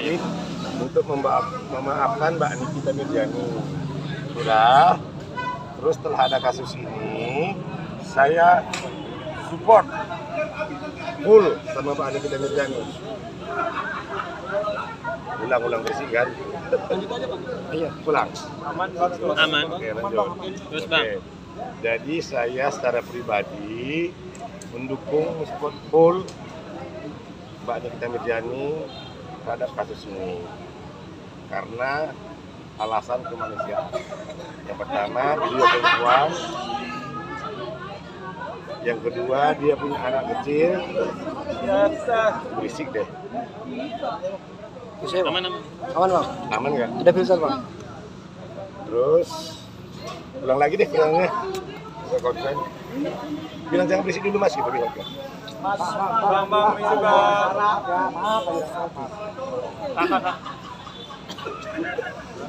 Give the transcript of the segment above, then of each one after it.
balik untuk memaafkan Mbak Nikita Mirzani. Sudah. Terus setelah ada kasus ini, saya support full sama Mbak Nikita Mirzani. Ulang-ulang bersih kan? Lanjut aja Bang. Iya, pulang. Aman. Oke, lanjut. Terus Bang. Oke. Jadi saya secara pribadi mendukung support full Mbak Nikita Mirzani terhadap kasus ini karena alasan kemanusiaan. Yang pertama, beliau perempuan. Yang kedua, dia punya anak kecil. Berisik deh. Aman. Aman bang, Aman nggak? ada filter bang. Terus ulang lagi deh bilangnya. Saya konsen. Bilang jangan berisik dulu mas gitu bilang. Bang,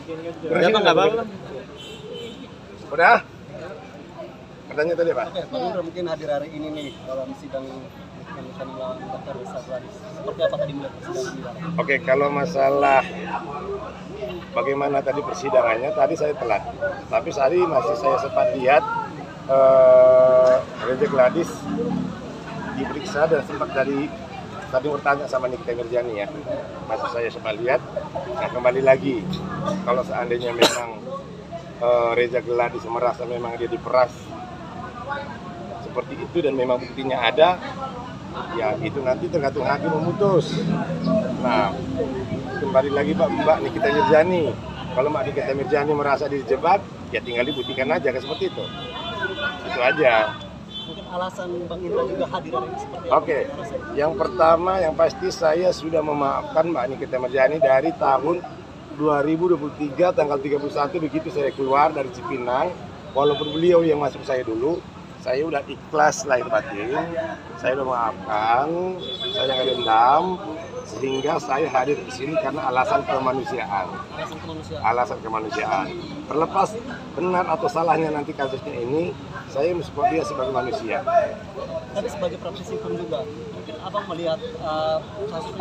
ini Berisik nggak bang? Udah? Pertanyaan tadi Pak? Oke, Bang Indra mungkin hadir hari ini nih dalam sidang yang akan melawan Dr. Reza Gladys. Seperti apa tadi melihat persidangan ini bang? Oke, kalau masalah bagaimana tadi persidangannya, tadi saya telat. Tapi tadi masih saya sempat lihat Reza Gladys diperiksa dan sempat tadi bertanya sama Nikita Mirzani ya. Masih saya sempat lihat. Nah kembali lagi, kalau seandainya memang Reza Gladys merasa memang dia diperas seperti itu dan memang buktinya ada, ya itu nanti tergantung hakim memutus. Nah kembali lagi Mbak Nikita Mirzani, kalau Mbak Nikita Mirzani merasa dijebak, ya tinggal dibuktikan aja kan seperti itu aja. Mungkin alasan Bang Indra juga hadir hari ini seperti apa? Oke, yang pertama yang pasti saya sudah memaafkan Mbak Nikita Mirzani dari tahun 2023 tanggal 31 begitu saya keluar dari Cipinang. Walaupun beliau yang masuk saya dulu, saya udah ikhlas lahir batin, saya udah maafkan, saya nggak dendam, sehingga saya hadir di sini karena alasan kemanusiaan. Alasan kemanusiaan. Terlepas benar atau salahnya nanti kasusnya ini, saya mensupport dia sebagai manusia. Tapi sebagai praktisi hukum juga, mungkin abang melihat kasus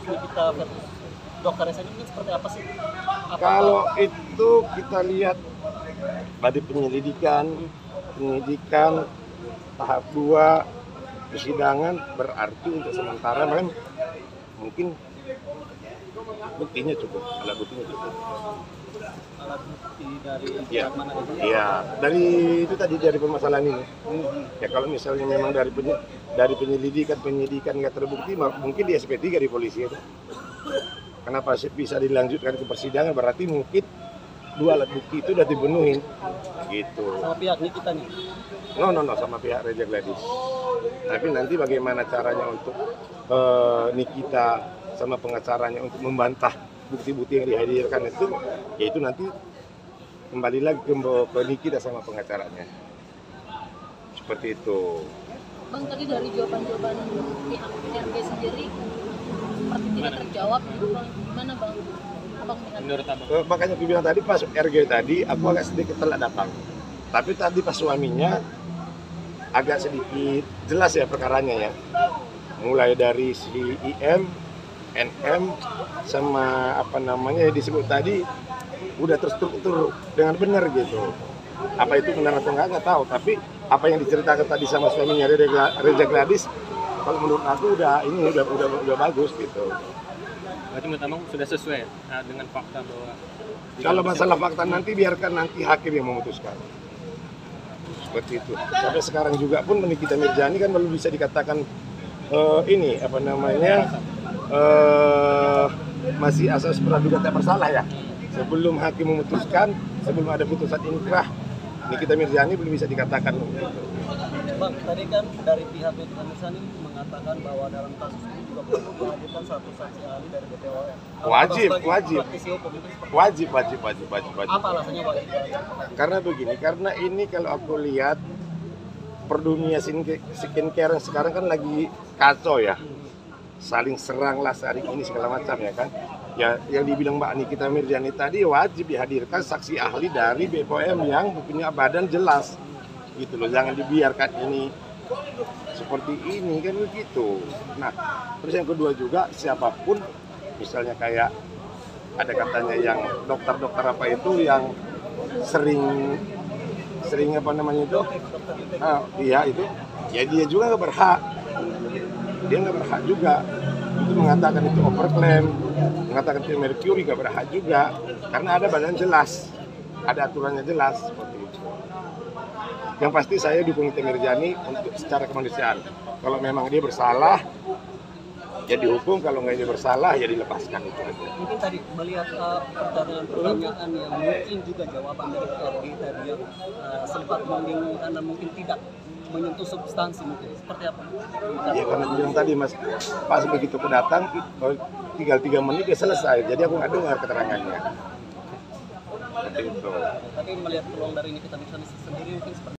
Nikita versus Dr. Reza ini seperti apa sih? Kalau itu kita lihat pada penyelidikan tahap 2 persidangan, berarti untuk sementara mungkin buktinya cukup, alat buktinya cukup. Alat bukti dari Ya, mana itu? ya dari itu tadi dari permasalahan ini. Ya kalau misalnya memang dari penyidikan nggak terbukti, mungkin di SP3 di polisi itu. Kenapa bisa dilanjutkan ke persidangan? Berarti mungkin 2 alat bukti itu udah dipenuhin, gitu. Sama pihak Nikita nih? No, sama pihak Reza Gladys. Tapi nanti bagaimana caranya untuk Nikita sama pengacaranya untuk membantah bukti-bukti yang dihadirkan itu, yaitu nanti kembali lagi ke Nikita sama pengacaranya. Seperti itu. Bang, tadi dari jawaban-jawaban pihak RG sendiri seperti tidak terjawab gitu Bang. Gimana Bang? Abang Menurut abang? Makanya aku bilang tadi pas RG tadi aku agak sedikit telat datang. Tapi tadi pas suaminya agak sedikit jelas ya perkaranya ya. Mulai dari si IM, NM sama apa namanya yang disebut tadi udah terstruktur dengan benar gitu. Apa itu benar atau enggak tahu, tapi apa yang diceritakan tadi sama suaminya Reza Gladys, kalau menurut aku udah bagus gitu. Berarti menurut abang sudah sesuai dengan fakta bahwa Kalau masalah fakta nanti biarkan nanti hakim yang memutuskan. Seperti itu. Sampai sekarang juga pun Nikita Mirzani kan belum bisa dikatakan masih asas praduga tak bersalah ya. Sebelum hakim memutuskan, sebelum ada putusan inkrah, Nikita Mirzani belum bisa dikatakan. Bang, tadi kan dari pihak Nikita Mirzani mengatakan bahwa dalam kasus ini juga perlu dihadirkan satu saksi ahli dari BPOM. Wajib. Praktisi hukum itu seperti Wajib. apa alasannya wajib? Karena begini, karena ini kalau aku lihat per dunia skincare sekarang kan lagi kacau ya. Saling serang lah hari ini segala macam ya kan. Ya yang dibilang Mbak Nikita Mirzani tadi wajib dihadirkan saksi ahli dari BPOM yang punya badan jelas. Gitu loh, jangan dibiarkan ini seperti ini kan begitu. Nah, terus yang kedua juga siapapun Misalnya kayak ada katanya yang dokter-dokter apa itu yang sering apa namanya itu, iya itu, ya dia juga nggak berhak, dia nggak berhak juga. Itu mengatakan itu overclaim, mengatakan itu mercury nggak berhak juga, karena ada badan jelas, ada aturannya jelas seperti itu. Yang pasti saya dukung Nikita Mirzani untuk secara kemanusiaan. Kalau memang dia bersalah, ya dihukum, kalau nggak dia bersalah ya dilepaskan, itu aja. Mungkin tadi melihat pertanyaan yang mungkin juga jawaban dari PRG tadi yang sempat membingungkan dan mungkin tidak menyentuh substansi, mungkin seperti apa? Ya karena bilang tadi Mas, pas begitu aku datang, tinggal 3 menit dia selesai, jadi aku nggak dengar keterangannya. Seperti itu. Tapi melihat peluang dari Nikita Mirzani sendiri mungkin seperti